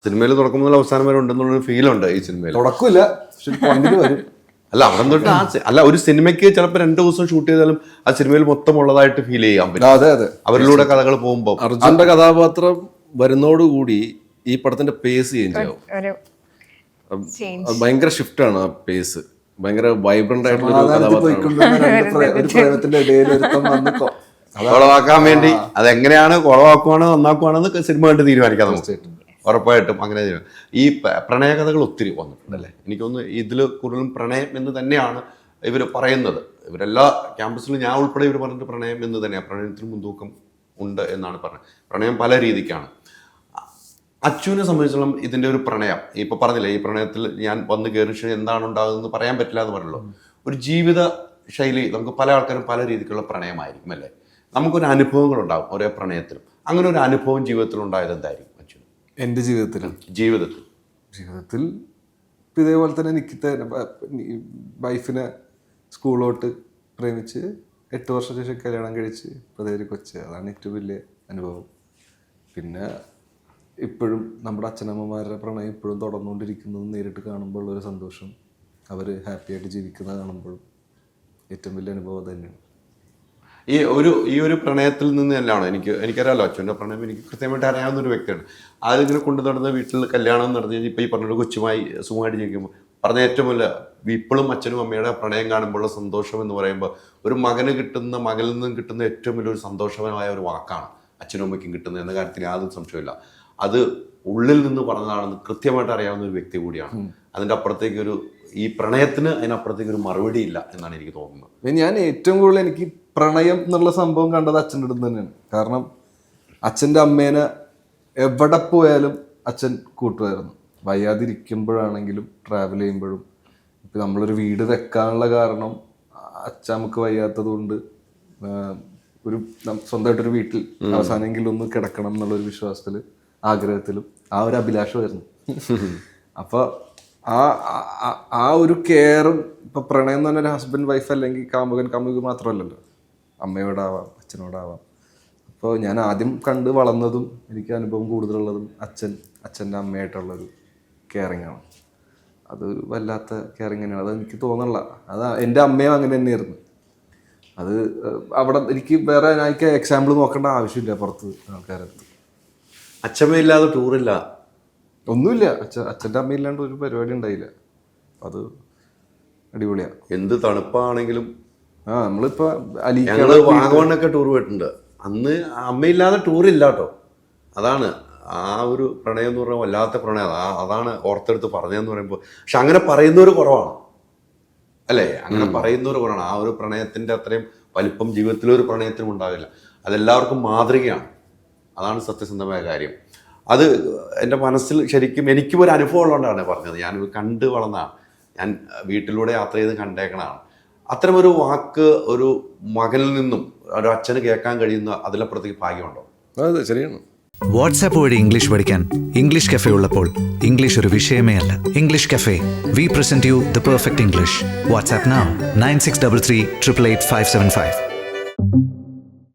സിനിമയിൽ തുടക്കം മുതൽ അവസാനം വരെ ഉണ്ടെന്നുള്ളൊരു ഫീലുണ്ട് ഈ സിനിമയിൽ. തുടക്കമില്ല, വരും. അല്ല അവിടെ തൊട്ട് അല്ല, ഒരു സിനിമയ്ക്ക് ചിലപ്പോൾ 2 ദിവസം ഷൂട്ട് ചെയ്താലും ആ സിനിമയിൽ മൊത്തം ഉള്ളതായിട്ട് ഫീൽ ചെയ്യാൻ പറ്റും. അതെ അതെ, അവരിലൂടെ കഥകൾ പോകുമ്പോൾ അർജുന്റെ കഥാപാത്രം വരുന്നോടുകൂടി ഈ പടത്തിന്റെ പേസ് ചേഞ്ച് ആവും. ഭയങ്കര ഷിഫ്റ്റ് ആണ് ആ പേസ്. ഭയങ്കര വൈബ്രന്റ് ആയിട്ടുള്ള കുളവാക്കാൻ വേണ്ടി അതെങ്ങനെയാണ് കുളവാക്കുവാണോ നന്നാക്കുവാണെന്ന് സിനിമ കണ്ട് തീരുമാനിക്കാം നമുക്ക്. ഉറപ്പായിട്ടും അങ്ങനെ ഈ പ്രണയകഥകൾ ഒത്തിരി വന്നിട്ടുണ്ടല്ലേ. എനിക്കൊന്ന് ഇതിൽ കൂടുതലും പ്രണയം എന്ന് തന്നെയാണ് ഇവർ പറയുന്നത്. ഇവരെല്ലാ ക്യാമ്പസിലും ഞാൻ ഉൾപ്പെടെ ഇവർ പറഞ്ഞിട്ട് പ്രണയം എന്ന് തന്നെയാണ്, പ്രണയത്തിന് മുൻതൂക്കം ഉണ്ട് എന്നാണ് പറഞ്ഞത്. പ്രണയം പല രീതിക്കാണ്. അച്ചുവിനെ സംബന്ധിച്ചിടത്തോളം ഇതിൻ്റെ ഒരു പ്രണയം ഇപ്പോൾ പറഞ്ഞില്ലേ, ഈ പ്രണയത്തിൽ ഞാൻ വന്ന് കയറി എന്താണ് ഉണ്ടാകുന്നത് പറയാൻ പറ്റില്ല എന്ന് പറഞ്ഞല്ലോ. ഒരു ജീവിത ശൈലി നമുക്ക് പല ആൾക്കാരും പല രീതിക്കുള്ള പ്രണയമായിരിക്കും അല്ലേ. നമുക്കൊരു അനുഭവങ്ങളുണ്ടാകും ഓരോ പ്രണയത്തിലും. അങ്ങനെ ഒരു അനുഭവം ജീവിതത്തിൽ ഉണ്ടായത് എന്തായിരിക്കും അച്ചു? എൻ്റെ ജീവിതത്തിൽ ഇതേപോലെ തന്നെ എനിക്ക് വൈഫിനെ സ്കൂളിലോട്ട് പ്രേമിച്ച് 8 വർഷം ശേഷം കല്യാണം കഴിച്ച് പതേരി കൊച്ച്. അതാണ് ഏറ്റവും വലിയ അനുഭവം. പിന്നെ ഇപ്പോഴും നമ്മുടെ അച്ഛനമ്മമാരുടെ പ്രണയം ഇപ്പോഴും തുടർന്നുകൊണ്ടിരിക്കുന്നത് നേരിട്ട് കാണുമ്പോൾ ഒരു സന്തോഷം, അവർ ഹാപ്പി ആയിട്ട് ജീവിക്കുന്നത് കാണുമ്പോഴും ഏറ്റവും വലിയ അനുഭവം തന്നെയാണ്. ഈ ഒരു പ്രണയത്തിൽ നിന്ന് തന്നെയാണോ എനിക്കറിയാമല്ലോ അച്ഛൻ്റെ പ്രണയം എനിക്ക് കൃത്യമായിട്ട് അറിയാവുന്ന ഒരു വ്യക്തിയാണ്. അതിങ്ങനെ കൊണ്ടു നടന്ന് വീട്ടിൽ കല്യാണം നടത്തി ഇപ്പോൾ ഈ പറഞ്ഞൊരു കൊച്ചുമായി സുഖമായിട്ട് ജീവിക്കുമ്പോൾ പറഞ്ഞ ഏറ്റവും വലിയ ഇപ്പോഴും അച്ഛനും അമ്മയുടെ പ്രണയം കാണുമ്പോഴുള്ള സന്തോഷം എന്ന് പറയുമ്പോൾ ഒരു മകനിൽ നിന്നും കിട്ടുന്ന ഏറ്റവും വലിയൊരു സന്തോഷകരമായ ഒരു വാക്കാണ് അച്ഛനും അമ്മയ്ക്കും കിട്ടുന്നത് എന്ന കാര്യത്തിൽ യാതൊരു സംശയമില്ല. അത് ഉള്ളിൽ നിന്ന് പറഞ്ഞതാണെന്ന് കൃത്യമായിട്ട് അറിയാവുന്ന ഒരു വ്യക്തി കൂടിയാണ്. അതിൻ്റെ അപ്പുറത്തേക്കൊരു ഈ പ്രണയത്തിന് അതിനപ്പുറത്തേക്ക് ഒരു മറുപടി ഇല്ല എന്നാണ് എനിക്ക് തോന്നുന്നത്. ഞാൻ ഏറ്റവും കൂടുതൽ എനിക്ക് പ്രണയം എന്നുള്ള സംഭവം കണ്ടത് അച്ഛൻ്റെ അടുത്ത് തന്നെയാണ്. കാരണം അച്ഛൻ്റെ അമ്മേനെ എവിടെ പോയാലും അച്ഛൻ കൂട്ടുമായിരുന്നു. വയ്യാതിരിക്കുമ്പോഴാണെങ്കിലും ട്രാവൽ ചെയ്യുമ്പോഴും. ഇപ്പം നമ്മളൊരു വീട് വെക്കാനുള്ള കാരണം അച്ഛമ്മക്ക് വയ്യാത്തത് കൊണ്ട് ഒരു സ്വന്തമായിട്ടൊരു വീട്ടിൽ അവസാനമെങ്കിലും ഒന്ന് കിടക്കണം എന്നുള്ളൊരു വിശ്വാസത്തിൽ, ആഗ്രഹത്തിലും ആ ഒരു അഭിലാഷമായിരുന്നു. അപ്പോൾ ആ ഒരു കെയറും ഇപ്പം പ്രണയം എന്ന് പറഞ്ഞാൽ ഹസ്ബൻഡ് വൈഫ് അല്ലെങ്കിൽ കാമുകി മാത്രമല്ലല്ലോ, അമ്മയോടാവാം അച്ഛനോടാവാം. അപ്പോൾ ഞാൻ ആദ്യം കണ്ട് വളർന്നതും എനിക്ക് അനുഭവം കൂടുതലുള്ളതും അച്ഛൻ്റെ അമ്മയായിട്ടുള്ളൊരു കെയറിങ് ആണ്. അത് വല്ലാത്ത കെയറിങ് തന്നെയാണ്. അത് എനിക്ക് തോന്നുന്നില്ല, അത് എൻ്റെ അമ്മയും അങ്ങനെ തന്നെയായിരുന്നു. അത് അവിടെ എനിക്ക് വേറെ എനിക്ക് എക്സാമ്പിൾ നോക്കേണ്ട ആവശ്യമില്ല. പുറത്ത് ആൾക്കാരടുത്ത് അച്ഛമ്മയില്ലാതെ ടൂറില്ല, ഒന്നുമില്ല. അച്ഛൻ്റെ അമ്മയില്ലാണ്ട് ഒരു പരിപാടി ഉണ്ടായില്ല. അത് അടിപൊളിയാണ്. എന്ത് തണുപ്പാണെങ്കിലും നമ്മളിപ്പോ ഞങ്ങള് വാഗമണ്ണൊക്കെ ടൂർ പോയിട്ടുണ്ട്. അന്ന് അമ്മയില്ലാതെ ടൂറില്ല കേട്ടോ. അതാണ് ആ ഒരു പ്രണയം എന്ന് പറഞ്ഞാൽ വല്ലാത്ത പ്രണയം. അതാണ് ഓർത്തെടുത്ത് പറഞ്ഞതെന്ന് പറയുമ്പോൾ. പക്ഷെ അങ്ങനെ പറയുന്നവർ കുറവാണ് അല്ലേ, അങ്ങനെ പറയുന്നവർ കുറവാണ്. ആ ഒരു പ്രണയത്തിന്റെ അത്രയും വലിപ്പം ജീവിതത്തിലൊരു പ്രണയത്തിനും ഉണ്ടാവില്ല. അതെല്ലാവർക്കും മാതൃകയാണ്. അതാണ് സത്യസന്ധമായ കാര്യം. അത് എൻ്റെ മനസ്സിൽ ശരിക്കും എനിക്കും ഒരു അനുഭവം ഉള്ളതുകൊണ്ടാണ് പറഞ്ഞത്. ഞാൻ കണ്ട് വളർന്നതാണ്, ഞാൻ വീട്ടിലൂടെ യാത്ര ചെയ്ത് കണ്ടേക്കണതാണ്. അത്തരമൊരു വാക്ക് ഒരു മകനിൽ നിന്നും ഒരു അച്ഛന് കേൾക്കാൻ കഴിയുന്ന അതിലപ്പുറത്തേക്ക് ഭാഗ്യമുണ്ടോ? അതെ, ശരിയാണ്. വാട്സാപ്പ് വഴി ഇംഗ്ലീഷ് പഠിക്കാൻ ഇംഗ്ലീഷ് കഫേ ഉള്ളപ്പോൾ ഇംഗ്ലീഷ് ഒരു വിഷയമേ അല്ല. English cafe, we present you the perfect English. WhatsApp now 9633 888 575.